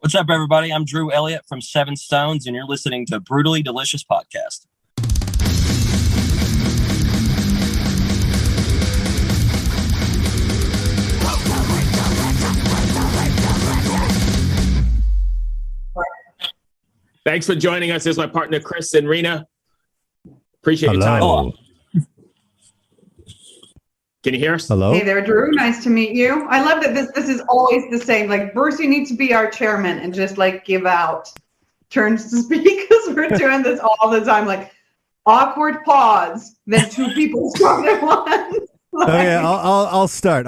What's up, everybody? I'm Drew Elliot from SevenStones, and you're listening to Brutally Delicious Podcast. Thanks for joining us. This is my partner, Kris and Riina. Appreciate your time. Hello. Can you hear us? Hello. Hey there, Drew. Nice to meet you. I love that this is always the same. Like, Bruce, you need to be our chairman and just like give out turns to speak because we're doing this all the time. Like, awkward pause, then two people talk at once. Like, Oh yeah, I'll start.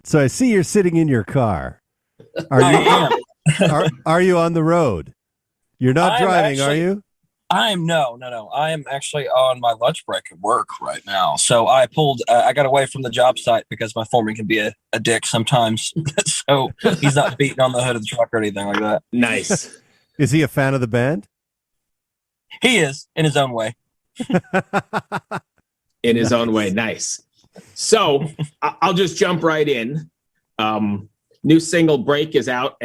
So I see you're sitting in your car. Are you on the road? You're not driving, are you? No. I am actually on my lunch break at work right now. So I got away from the job site because my foreman can be a dick sometimes. So he's not beating on the hood of the truck or anything like that. Nice. Is he a fan of the band? He is, in his own way. In his own way. Nice. So I'll just jump right in. New single Break is out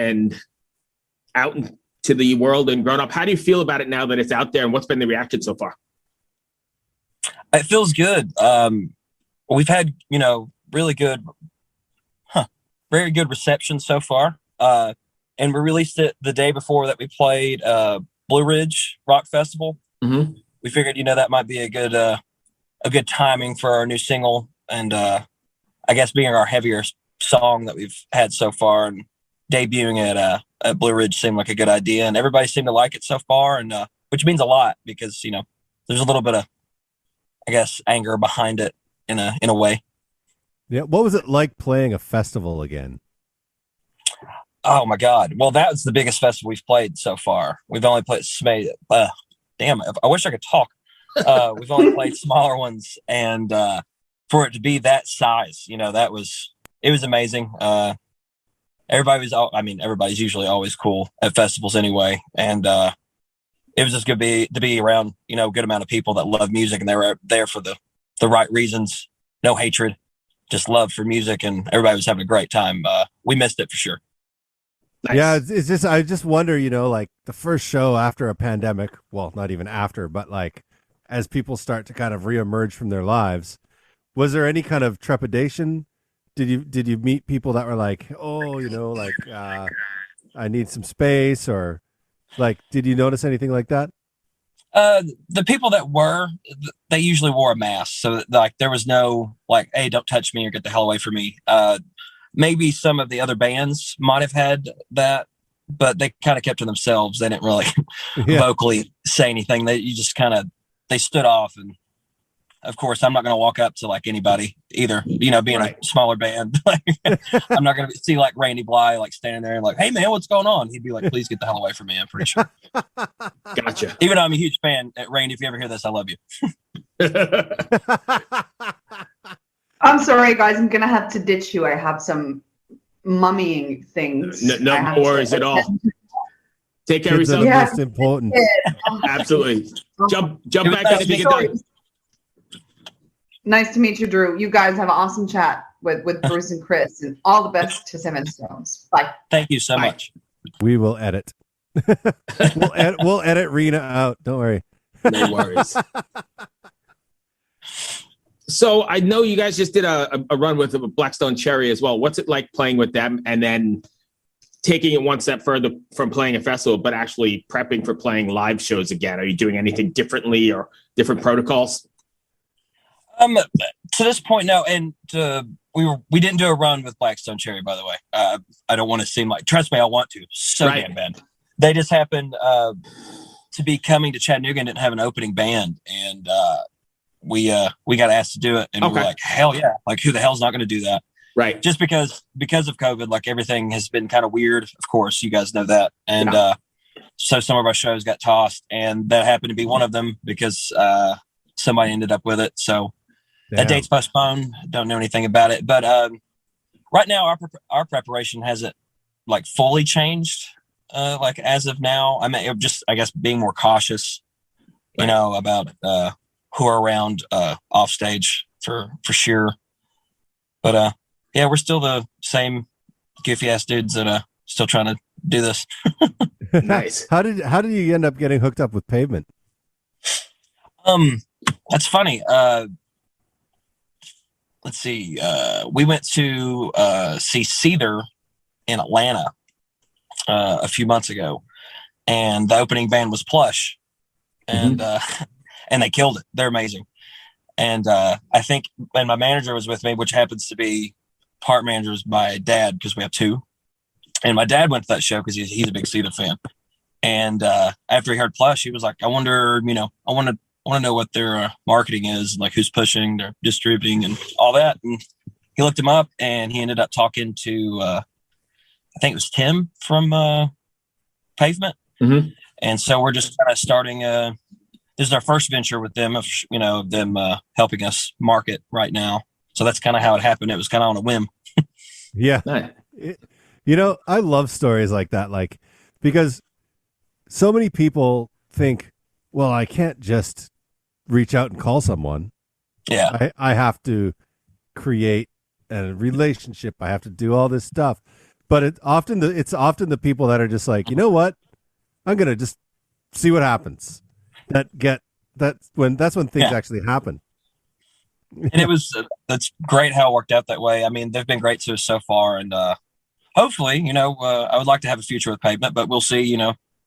to the world and grown up. How do you feel about it now that it's out there, and what's been the reaction so far? It feels good. We've had, really good, very good reception so far. And we released it the day before that we played Blue Ridge Rock Festival. Mm-hmm. We figured, that might be a good timing for our new single, and I guess being our heavier song that we've had so far, and debuting at Blue Ridge seemed like a good idea, and everybody seemed to like it so far, and which means a lot because there's a little bit of, I guess, anger behind it in a way. Yeah. What was it like playing a festival again? Oh my God! Well, that was the biggest festival we've played so far. We've only played damn, I wish I could talk. We've only played smaller ones, and for it to be that size, it was amazing. Everybody's usually always cool at festivals anyway. And it was just good to be around, a good amount of people that love music, and they were there for the right reasons. No hatred, just love for music, and everybody was having a great time. We missed it for sure. Nice. Yeah, it's just, I just wonder, like the first show after a pandemic, well, not even after, but like as people start to kind of reemerge from their lives, was there any kind of trepidation? Did you meet people that were like, oh, I need some space, or like, did you notice anything like that? The people that they usually wore a mask. So like, there was no like, hey, don't touch me or get the hell away from me. Maybe some of the other bands might have had that, but they kind of kept to themselves. They didn't really vocally say anything. They stood off, and of course, I'm not going to walk up to like anybody either. Being a smaller band, I'm not going to see like Randy Bly like standing there and like, "Hey man, what's going on?" He'd be like, "Please get the hell away from me." I'm pretty sure. Gotcha. Even though I'm a huge fan, Randy, if you ever hear this, I love you. I'm sorry, guys. I'm gonna have to ditch you. I have some mummying things. No worries at all. Take care of yourself. Yeah, most important. Absolutely. Jump back in if you get done. Nice to meet you, Drew. You guys have an awesome chat with Bruce and Kris, and all the best to SevenStones. Bye. Thank you so much. We will edit. We'll edit Riina out. Don't worry. No worries. So I know you guys just did a run with Blackstone Cherry as well. What's it like playing with them, and then taking it one step further from playing a festival, but actually prepping for playing live shows again? Are you doing anything differently or different protocols? To this point, no. And we didn't do a run with Blackstone Cherry, by the way. I don't want to seem like, trust me, I want to damn bad. They just happened to be coming to Chattanooga and didn't have an opening band, and we got asked to do it, and we were like, hell yeah! Like, who the hell's not going to do that? Right. Just because of COVID, like everything has been kind of weird. Of course, you guys know that, and so some of our shows got tossed, and that happened to be one of them because somebody ended up with it. So. That date's postponed. Don't know anything about it, but right now our preparation hasn't like fully changed. Like as of now, I mean, just I guess being more cautious, about who are around off stage for sure. But we're still the same goofy ass dudes that still trying to do this. Nice. How did you end up getting hooked up with Pavement? That's funny. Let's see. We went to see Seether in Atlanta a few months ago, and the opening band was Plush, and and they killed it. They're amazing. And I think, and my manager was with me, which happens to be part manager is my dad, because we have two. And my dad went to that show because he's a big Seether fan. And after he heard Plush, he was like, I wonder, I want to know what their marketing is, like who's pushing, they're distributing, and all that. And he looked him up, and he ended up talking to, I think it was Tim from Pavement. Mm-hmm. And so we're just kind of starting. This is our first venture with them, them helping us market right now. So that's kind of how it happened. It was kind of on a whim. Yeah. Nice. I love stories like that, because so many people think, well, I can't just reach out and call someone. Yeah. I have to create a relationship. I have to do all this stuff. But it's often the people that are just like, you know what? I'm going to just see what happens. That's when things actually happen. And that's great how it worked out that way. I mean, they've been great to us so far, and hopefully, I would like to have a future with Pavement, but we'll see,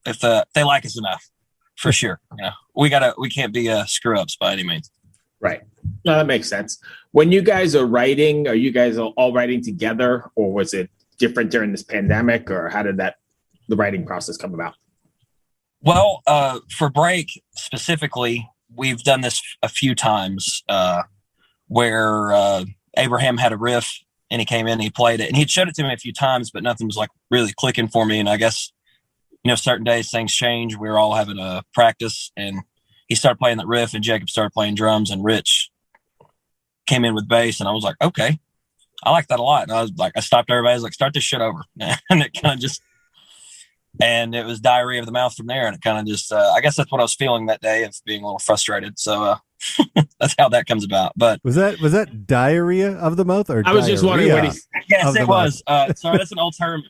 if they like us enough, for sure. We can't be screw ups by any means. Right. No, that makes sense. When you guys are writing, are you guys all writing together, or was it different during this pandemic, or how did the writing process come about? Well, for Break specifically, we've done this a few times where Abraham had a riff and he came in and he played it, and he'd showed it to me a few times, but nothing was like really clicking for me. And I guess, certain days things change. We were all having a practice, and he started playing that riff, and Jacob started playing drums, and Rich came in with bass, and I was like, okay, I like that a lot. And I stopped everybody. I was like, start this shit over. And it kind of just, and it was diarrhea of the mouth from there. And it kind of just, I guess that's what I was feeling that day, of being a little frustrated. So that's how that comes about. But was that diarrhea of the mouth, or I was just wondering what yes, it was. Sorry, that's an old term.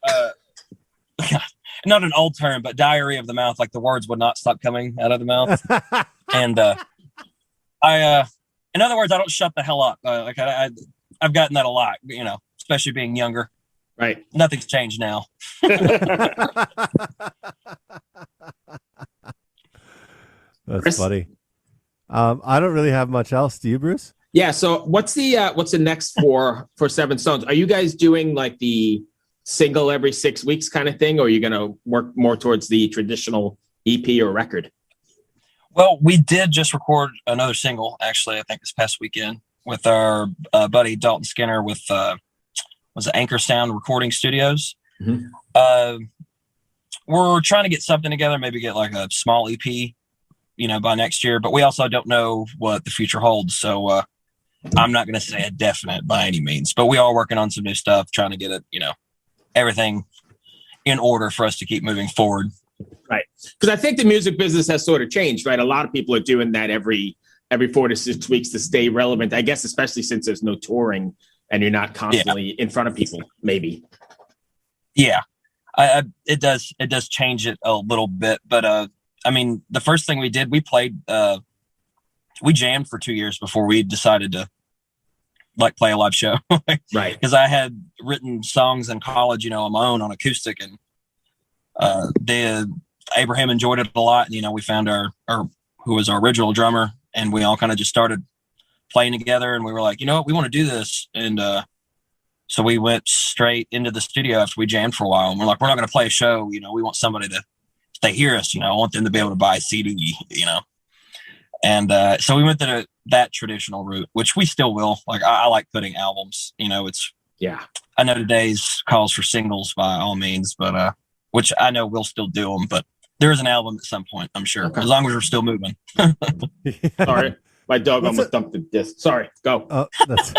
Not an old term, but diarrhea of the mouth. Like the words would not stop coming out of the mouth. And in other words, I don't shut the hell up. I've gotten that a lot, especially being younger. Right. Nothing's changed now. That's Kris? funny. I don't really have much else. Do you, Bruce? Yeah. So what's the next for SevenStones? Are you guys doing like the single every 6 weeks kind of thing, or are you going to work more towards the traditional EP or record? Well, we did just record another single, actually, I think this past weekend, with our buddy Dalton Skinner with was it Anchor Sound Recording Studios. Mm-hmm. We're trying to get something together, maybe get like a small EP, by next year, but we also don't know what the future holds. So I'm not going to say a definite by any means, but we are working on some new stuff, trying to get it, everything in order for us to keep moving forward. Right. Because I think the music business has sort of changed, right? A lot of people are doing that every 4 to 6 weeks to stay relevant, I guess, especially since there's no touring and you're not constantly in front of people, maybe. Yeah, it does change it a little bit. But I mean, the first thing we did, we played, we jammed for 2 years before we decided to play a live show. Right. Because I had written songs in college, on my own on acoustic, and Abraham enjoyed it a lot. And, we found our who was our original drummer, and we all kind of just started playing together, and we were like, you know what, we want to do this. And so we went straight into the studio after we jammed for a while, and we're like, we're not going to play a show. We want somebody to, if they hear us, I want them to be able to buy a CD, And so we went to that traditional route, which we still will. Like, I like putting albums, I know today's calls for singles by all means, but which I know we'll still do them, but there is an album at some point, I'm sure, as long as we're still moving. Sorry, my dog almost dumped the disc. Sorry, go. Oh, that's...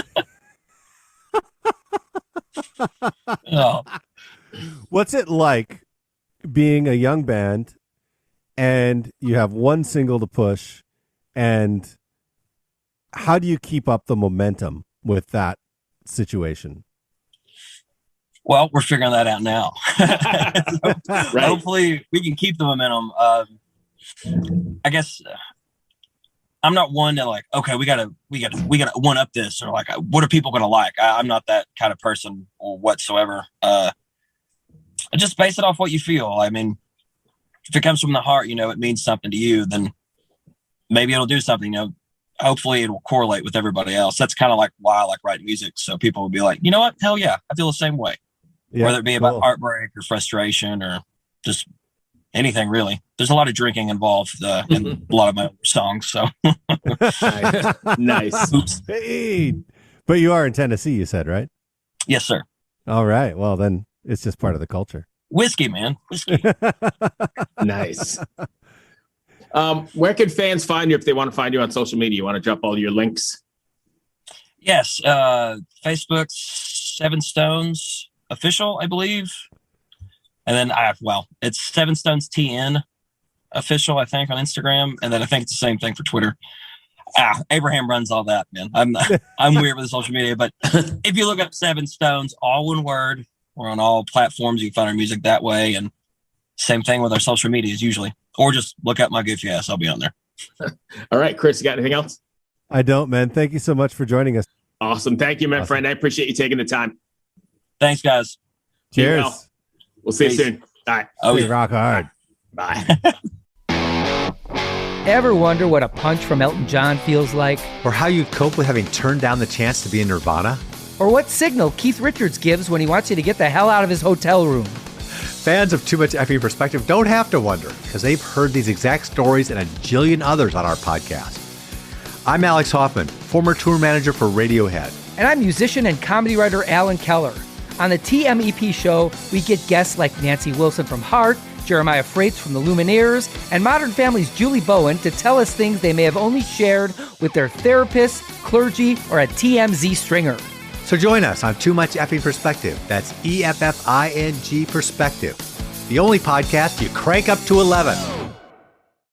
Oh. What's it like being a young band and you have one single to push, and how do you keep up the momentum with that situation? Well, we're figuring that out now. Right. Hopefully we can keep the momentum. I guess I'm not one to like, okay, we gotta one up this, or like, what are people gonna like? I'm not that kind of person whatsoever. I just base it off what you feel. I mean, if it comes from the heart, it means something to you, then maybe it'll do something, hopefully it will correlate with everybody else. That's kind of like why I like writing music. So people will be like, you know what? Hell yeah. I feel the same way. Yeah, whether it be about heartbreak or frustration or just anything really. There's a lot of drinking involved in a lot of my songs. So nice. Oops. Hey, but you are in Tennessee, you said, right? Yes, sir. All right. Well, then it's just part of the culture. Whiskey, man. Whiskey. Nice. Where can fans find you if they want to find you on social media? You want to drop all your links? Yes. Facebook, SevenStones official, I believe. And then it's SevenStones TN official, I think, on Instagram. And then I think it's the same thing for Twitter. Abraham runs all that, man. I'm weird with the social media, but if you look up SevenStones, all one word, we're on all platforms. You can find our music that way. And same thing with our social medias usually. Or just look up my goofy ass. I'll be on there. All right, Kris, you got anything else? I don't, man. Thank you so much for joining us. Awesome. Thank you, my friend. I appreciate you taking the time. Thanks, guys. Cheers. We'll see you soon. All right. Oh, yeah. Rock hard. Bye. Ever wonder what a punch from Elton John feels like? Or how you'd cope with having turned down the chance to be in Nirvana? Or what signal Keith Richards gives when he wants you to get the hell out of his hotel room? Fans of Too Much Effing Perspective don't have to wonder, because they've heard these exact stories and a jillion others on our podcast. I'm Alex Hoffman, former tour manager for Radiohead. And I'm musician and comedy writer Alan Keller. On the TMEP show, we get guests like Nancy Wilson from Heart, Jeremiah Freites from the Lumineers, and Modern Family's Julie Bowen to tell us things they may have only shared with their therapist, clergy, or a TMZ stringer. So join us on Too Much Effing Perspective. That's EFFING Perspective. The only podcast you crank up to 11.